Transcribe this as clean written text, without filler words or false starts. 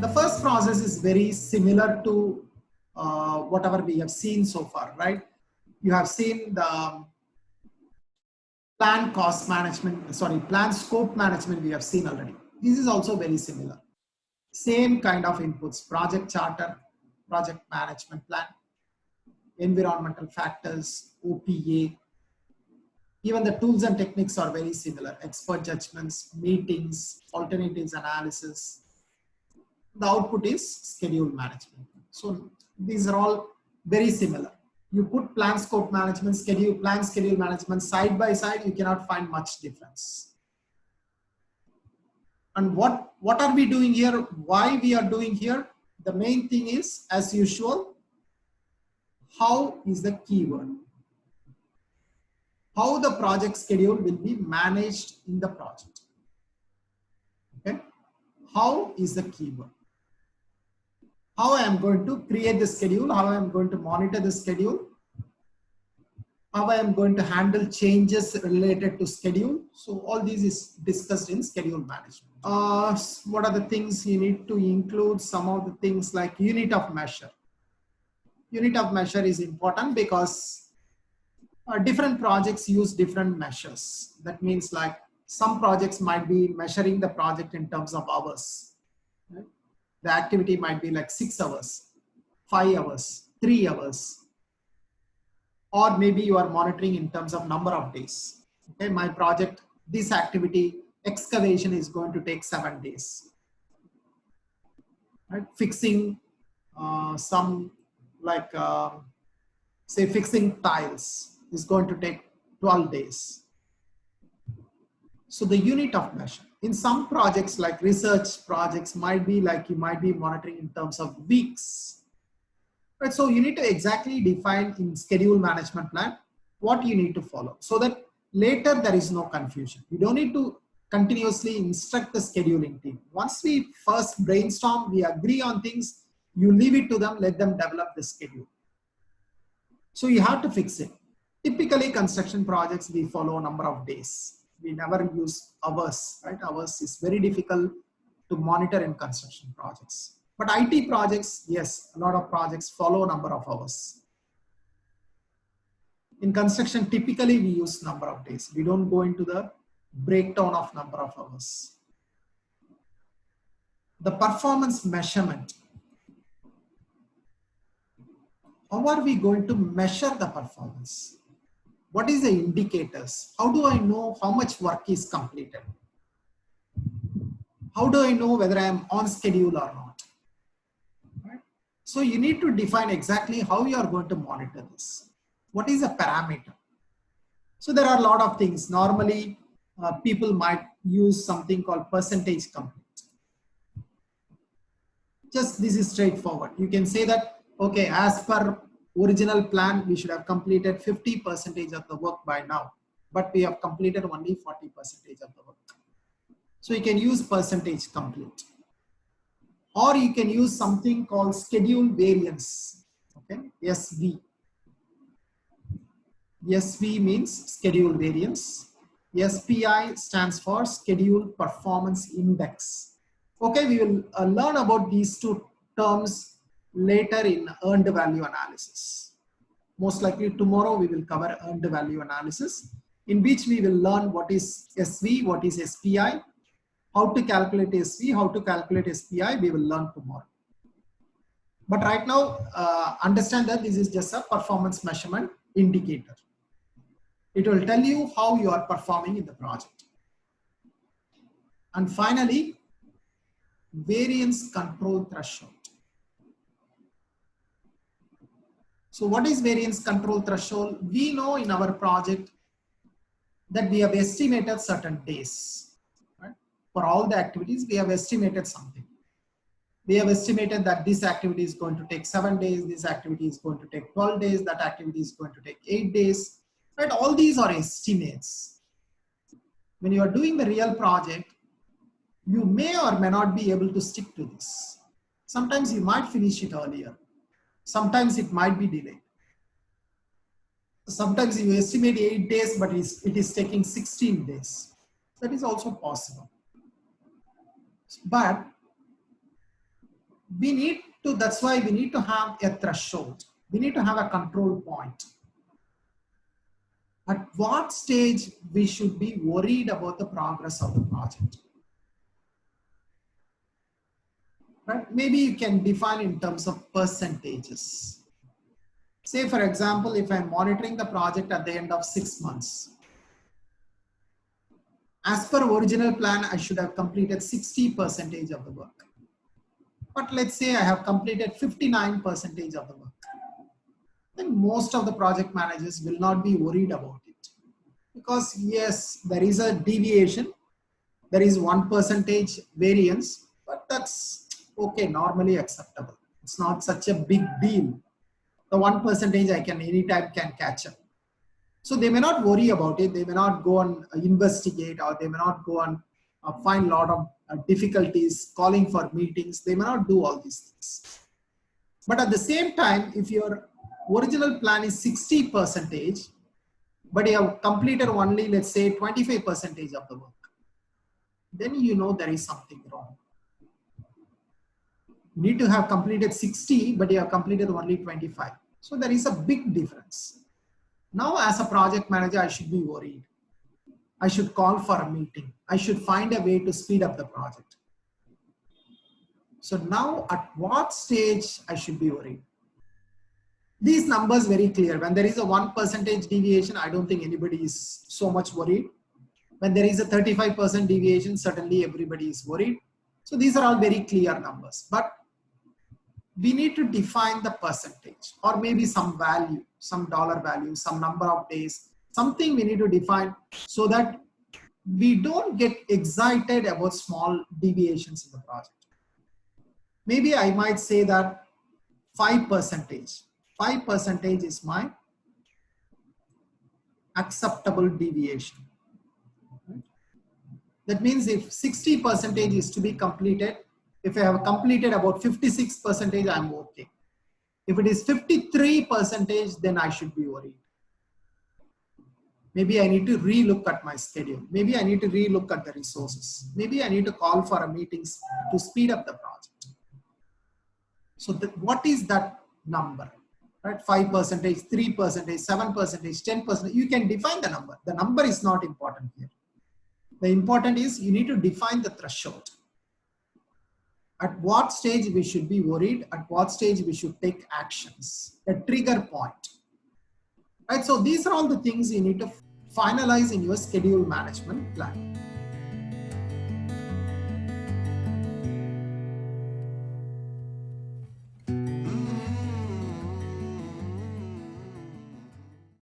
The first process is very similar to whatever we have seen so far, right? You have seen the plan cost management, sorry, plan scope management we have seen already. This is also very similar. Same kind of inputs: project charter, project management plan, environmental factors, OPA. Even the tools and techniques are very similar: expert judgments, meetings, alternatives analysis. The output is schedule management. So these are all very similar. You put plan scope management, plan schedule management side by side, you cannot find much difference. And what are we doing here? Why we are doing here? The main thing is, as usual, how is the keyword? How the project schedule will be managed in the project. Okay? How is the keyword? How I am going to create the schedule, how I am going to monitor the schedule, how I am going to handle changes related to schedule. So all these is discussed in schedule management. What are the things you need to include? Some of the things like unit of measure. Unit of measure is important because different projects use different measures. That means like some projects might be measuring the project in terms of hours. Right? The activity might be like 6 hours, 5 hours, 3 hours. Or maybe you are monitoring in terms of number of days. Okay, my project, this activity, excavation is going to take 7 days. Right? Fixing some like, say fixing tiles is going to take 12 days. So the unit of measure. In some projects like research projects might be like you might be monitoring in terms of weeks. Right, so you need to exactly define in schedule management plan what you need to follow so that later there is no confusion. You don't need to continuously instruct the scheduling team. Once we first brainstorm, we agree on things, you leave it to them, let them develop the schedule. So you have to fix it. Typically construction projects, we follow a number of days. We never use hours, right? Hours is very difficult to monitor in construction projects. But IT projects, yes, a lot of projects follow a number of hours. In construction, typically we use number of days. We don't go into the breakdown of number of hours. The performance measurement. How are we going to measure the performance? What is the indicators? How do I know how much work is completed? How do I know whether I am on schedule or not? Right? So you need to define exactly how you are going to monitor this. What is a parameter? So there are a lot of things. Normally, people might use something called percentage complete. Just this is straightforward. You can say that, okay, as per original plan, we should have completed 50% of the work by now, but we have completed only 40% of the work. So you can use percentage complete. Or you can use something called schedule variance, okay, SV. SV means schedule variance. SPI stands for schedule performance index. Okay, we will learn about these two terms later in earned value analysis. Most likely tomorrow we will cover earned value analysis, in which we will learn what is SV, what is SPI, how to calculate SV, how to calculate SPI, we will learn tomorrow. But right now, understand that this is just a performance measurement indicator. It will tell you how you are performing in the project. And finally, variance control threshold. So what is variance control threshold? We know in our project that we have estimated certain days. Right? For all the activities, we have estimated something. We have estimated that this activity is going to take 7 days, this activity is going to take 12 days, that activity is going to take 8 days. Right? All these are estimates. When you are doing the real project, you may or may not be able to stick to this. Sometimes you might finish it earlier. Sometimes it might be delayed. Sometimes you estimate 8 days, but it is taking 16 days. That is also possible. But we need to, that's why we need to have a threshold. We need to have a control point. At what stage we should be worried about the progress of the project. Right? Maybe you can define in terms of percentages. Say for example, if I'm monitoring the project at the end of 6 months, as per original plan, I should have completed 60% of the work. But let's say I have completed 59% of the work. Then most of the project managers will not be worried about it. Because yes, there is a deviation. There is 1% variance, but that's okay, normally acceptable. It's not such a big deal. The 1% I can anytime can catch up. So they may not worry about it. They may not go and investigate, or they may not go and find a lot of difficulties calling for meetings. They may not do all these things. But at the same time, if your original plan is 60%, but you have completed only, let's say, 25% of the work, then you know there is something wrong. You need to have completed 60, but you have completed only 25. So there is a big difference. Now, as a project manager, I should be worried. I should call for a meeting. I should find a way to speed up the project. So now, at what stage I should be worried? These numbers very clear. When there is a 1% deviation, I don't think anybody is so much worried. When there is a 35% deviation, certainly everybody is worried. So these are all very clear numbers. But we need to define the percentage, or maybe some value, some dollar value, some number of days, something we need to define so that we don't get excited about small deviations in the project. Maybe I might say that 5%. 5% is my acceptable deviation. That means if 60% is to be completed, if I have completed about 56%, I'm okay. If it is 53%, then I should be worried. Maybe I need to relook at my schedule. Maybe I need to relook at the resources. Maybe I need to call for a meeting to speed up the project. So what is that number? Right? 5%, 3%, 7%, 10%. You can define the number. The number is not important here. The important is you need to define the threshold. At what stage we should be worried, at what stage we should take actions, a trigger point. Right? So these are all the things you need to finalize in your schedule management plan.